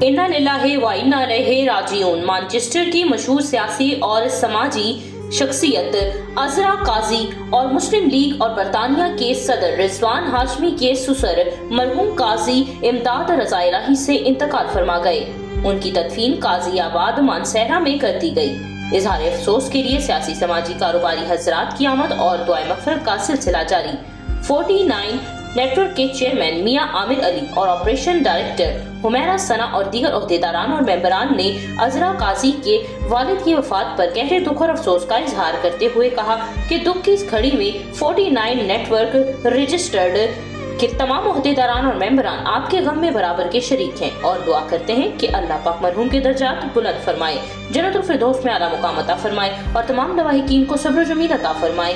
इन्ना लिल्लाहि व इन्ना इलैहि राजिऊन। मैनचेस्टर की मशहूर सियासी और समाजी शख्सियत अजरा काजी और मुस्लिम लीग और बरतानिया के सदर रिजवान हाशमी के ससुर मरहूम काजी इमदाद रजा इलाही से इंतकाल फरमा गए। उनकी तदफीन काजी आबाद मानसहरा में कर दी गई। इजहार अफसोस के लिए सियासी समाजी कारोबारी हजरात की आमद और दुआए मगफिरत का सिलसिला जारी। 49 नेटवर्क के चेयरमैन मियां आमिर अली और ऑपरेशन डायरेक्टर हुमैरा सना और दीगर ओहदेदारान और मेंबरान ने अजरा काजी के वालिद की वफात पर गहरे दुख और अफसोस का इजहार करते हुए कहा कि दुख की इस घड़ी में 49 नेटवर्क रजिस्टर्ड के तमाम ओहदेदारान और मेंबरान आपके गम में बराबर के शरीक हैं और दुआ करते हैं कि अल्लाह पाक मरहूम के दर्जात बुलंद फरमाए, जन्नतुल फिरदौस में आला मुकाम अता फरमाए और तमाम लवाहिकीन को सब्र जमील अता फरमाए।